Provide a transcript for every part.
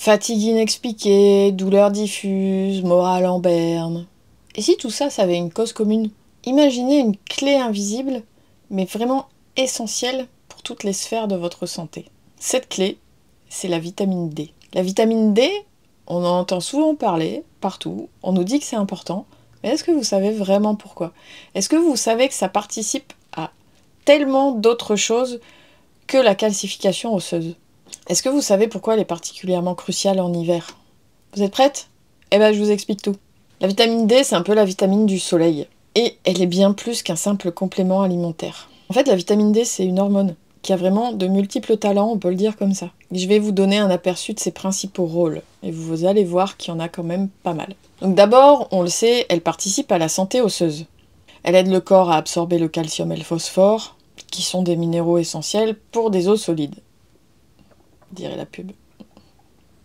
Fatigue inexpliquée, douleur diffuse, morale en berne. Et si tout ça, ça avait une cause commune? Imaginez une clé invisible, mais vraiment essentielle pour toutes les sphères de votre santé. Cette clé, c'est la vitamine D. La vitamine D, on en entend souvent parler, partout, on nous dit que c'est important, mais est-ce que vous savez vraiment pourquoi? Est-ce que vous savez que ça participe à tellement d'autres choses que la calcification osseuse? Est-ce que vous savez pourquoi elle est particulièrement cruciale en hiver? Vous êtes prête? Eh ben, je vous explique tout. La vitamine D, c'est un peu la vitamine du soleil. Et elle est bien plus qu'un simple complément alimentaire. En fait, la vitamine D, c'est une hormone qui a vraiment de multiples talents, on peut le dire comme ça. Et je vais vous donner un aperçu de ses principaux rôles. Et vous allez voir qu'il y en a quand même pas mal. Donc d'abord, on le sait, elle participe à la santé osseuse. Elle aide le corps à absorber le calcium et le phosphore, qui sont des minéraux essentiels pour des os solides. Dirait la pub.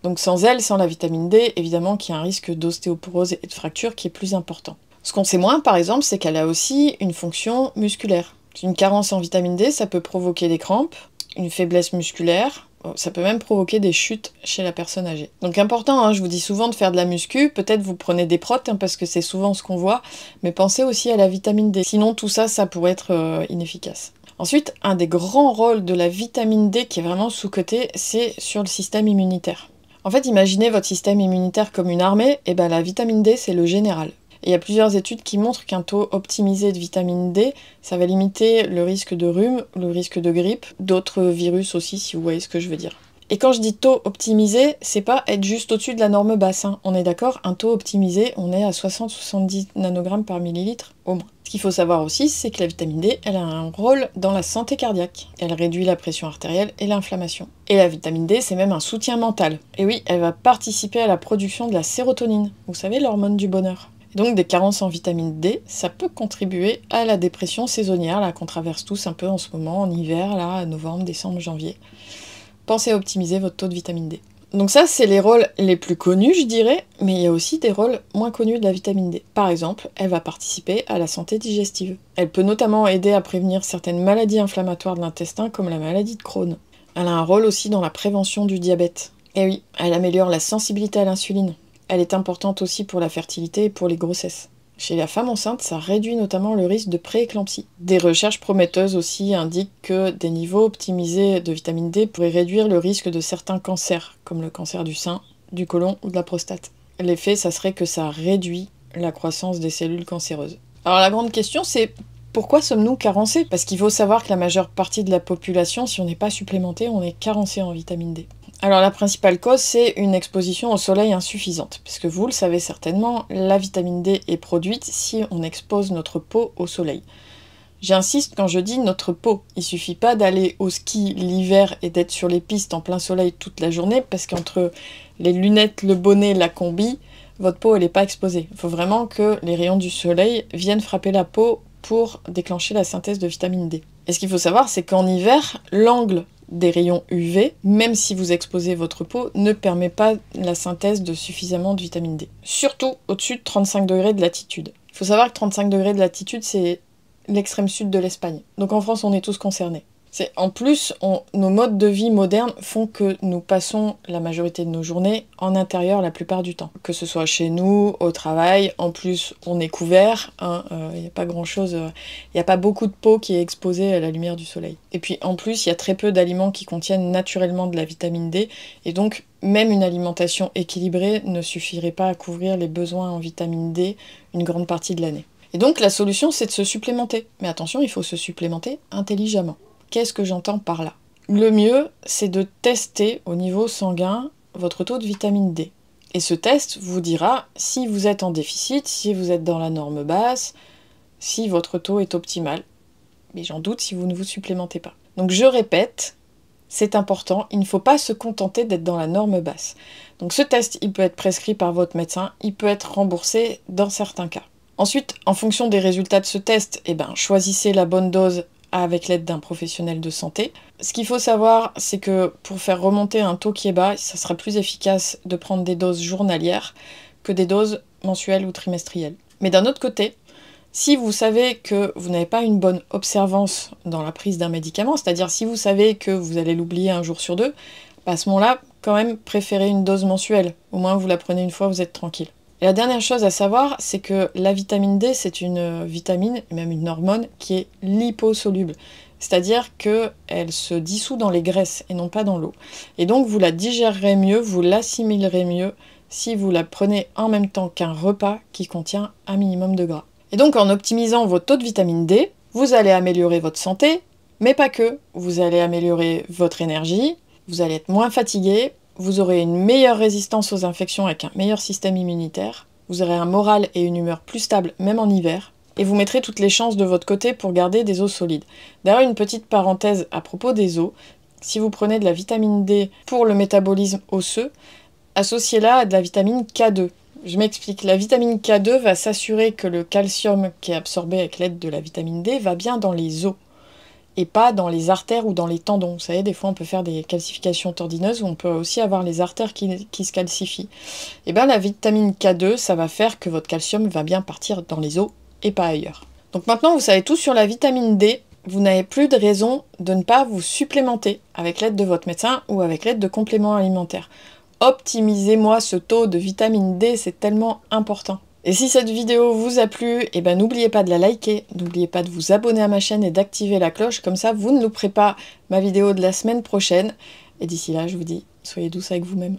Donc sans elle, sans la vitamine D, évidemment qu'il y a un risque d'ostéoporose et de fracture qui est plus important. Ce qu'on sait moins, par exemple, c'est qu'elle a aussi une fonction musculaire. Une carence en vitamine D, ça peut provoquer des crampes, une faiblesse musculaire, ça peut même provoquer des chutes chez la personne âgée. Donc important, hein, je vous dis souvent de faire de la muscu, peut-être vous prenez des protes, hein, parce que c'est souvent ce qu'on voit, mais pensez aussi à la vitamine D, sinon tout ça, ça pourrait être inefficace. Ensuite, un des grands rôles de la vitamine D qui est vraiment sous-coté, c'est sur le système immunitaire. En fait, imaginez votre système immunitaire comme une armée, et ben la vitamine D, c'est le général. Et il y a plusieurs études qui montrent qu'un taux optimisé de vitamine D, ça va limiter le risque de rhume, le risque de grippe, d'autres virus aussi, si vous voyez ce que je veux dire. Et quand je dis taux optimisé, c'est pas être juste au-dessus de la norme basse, hein. On est d'accord, un taux optimisé, on est à 60-70 nanogrammes par millilitre au moins. Ce qu'il faut savoir aussi, c'est que la vitamine D, elle a un rôle dans la santé cardiaque. Elle réduit la pression artérielle et l'inflammation. Et la vitamine D, c'est même un soutien mental. Et oui, elle va participer à la production de la sérotonine, vous savez, l'hormone du bonheur. Et donc des carences en vitamine D, ça peut contribuer à la dépression saisonnière, là, qu'on traverse tous un peu en ce moment, en hiver, là, novembre, décembre, janvier. Pensez à optimiser votre taux de vitamine D. Donc ça, c'est les rôles les plus connus, je dirais, mais il y a aussi des rôles moins connus de la vitamine D. Par exemple, elle va participer à la santé digestive. Elle peut notamment aider à prévenir certaines maladies inflammatoires de l'intestin, comme la maladie de Crohn. Elle a un rôle aussi dans la prévention du diabète. Et oui, elle améliore la sensibilité à l'insuline. Elle est importante aussi pour la fertilité et pour les grossesses. Chez la femme enceinte, ça réduit notamment le risque de prééclampsie. Des recherches prometteuses aussi indiquent que des niveaux optimisés de vitamine D pourraient réduire le risque de certains cancers, comme le cancer du sein, du côlon ou de la prostate. L'effet, ça serait que ça réduit la croissance des cellules cancéreuses. Alors la grande question, c'est pourquoi sommes-nous carencés? Parce qu'il faut savoir que la majeure partie de la population, si on n'est pas supplémenté, on est carencé en vitamine D. Alors la principale cause, c'est une exposition au soleil insuffisante, puisque vous le savez certainement, la vitamine D est produite si on expose notre peau au soleil. J'insiste quand je dis notre peau, il suffit pas d'aller au ski l'hiver et d'être sur les pistes en plein soleil toute la journée, parce qu'entre les lunettes, le bonnet, la combi, votre peau elle n'est pas exposée. Il faut vraiment que les rayons du soleil viennent frapper la peau pour déclencher la synthèse de vitamine D. Et ce qu'il faut savoir, c'est qu'en hiver, l'angle des rayons UV, même si vous exposez votre peau, ne permet pas la synthèse de suffisamment de vitamine D. Surtout au-dessus de 35 degrés de latitude. Il faut savoir que 35 degrés de latitude, c'est l'extrême sud de l'Espagne. Donc en France, on est tous concernés. En plus, nos modes de vie modernes font que nous passons la majorité de nos journées en intérieur la plupart du temps. Que ce soit chez nous, au travail, en plus on est couvert, il n'y a pas grand-chose, il n'y a pas beaucoup de peau qui est exposée à la lumière du soleil. Et puis en plus, il y a très peu d'aliments qui contiennent naturellement de la vitamine D, et donc même une alimentation équilibrée ne suffirait pas à couvrir les besoins en vitamine D une grande partie de l'année. Et donc la solution, c'est de se supplémenter. Mais attention, il faut se supplémenter intelligemment. Qu'est-ce que j'entends par là? Le mieux, c'est de tester au niveau sanguin votre taux de vitamine D. Et ce test vous dira si vous êtes en déficit, si vous êtes dans la norme basse, si votre taux est optimal. Mais j'en doute si vous ne vous supplémentez pas. Donc je répète, c'est important, il ne faut pas se contenter d'être dans la norme basse. Donc ce test, il peut être prescrit par votre médecin, il peut être remboursé dans certains cas. Ensuite, en fonction des résultats de ce test, choisissez la bonne dose avec l'aide d'un professionnel de santé. Ce qu'il faut savoir, c'est que pour faire remonter un taux qui est bas, ça sera plus efficace de prendre des doses journalières que des doses mensuelles ou trimestrielles. Mais d'un autre côté, si vous savez que vous n'avez pas une bonne observance dans la prise d'un médicament, c'est-à-dire si vous savez que vous allez l'oublier un jour sur deux, à ce moment-là, quand même préférer une dose mensuelle. Au moins vous la prenez une fois, vous êtes tranquille. Et la dernière chose à savoir, c'est que la vitamine D, c'est une vitamine, et même une hormone, qui est liposoluble. C'est-à-dire qu'elle se dissout dans les graisses et non pas dans l'eau. Et donc vous la digérerez mieux, vous l'assimilerez mieux si vous la prenez en même temps qu'un repas qui contient un minimum de gras. Et donc en optimisant votre taux de vitamine D, vous allez améliorer votre santé, mais pas que. Vous allez améliorer votre énergie, vous allez être moins fatigué, vous aurez une meilleure résistance aux infections avec un meilleur système immunitaire, vous aurez un moral et une humeur plus stables même en hiver, et vous mettrez toutes les chances de votre côté pour garder des os solides. D'ailleurs, une petite parenthèse à propos des os, si vous prenez de la vitamine D pour le métabolisme osseux, associez-la à de la vitamine K2. Je m'explique, la vitamine K2 va s'assurer que le calcium qui est absorbé avec l'aide de la vitamine D va bien dans les os, et pas dans les artères ou dans les tendons. Vous savez, des fois on peut faire des calcifications tendineuses, ou on peut aussi avoir les artères qui se calcifient. Et bien la vitamine K2, ça va faire que votre calcium va bien partir dans les os, et pas ailleurs. Donc maintenant vous savez tout sur la vitamine D, vous n'avez plus de raison de ne pas vous supplémenter avec l'aide de votre médecin ou avec l'aide de compléments alimentaires. Optimisez-moi ce taux de vitamine D, c'est tellement important. Et si cette vidéo vous a plu, eh ben n'oubliez pas de la liker, n'oubliez pas de vous abonner à ma chaîne et d'activer la cloche, comme ça vous ne louperez pas ma vidéo de la semaine prochaine. Et d'ici là, je vous dis, soyez douce avec vous-même.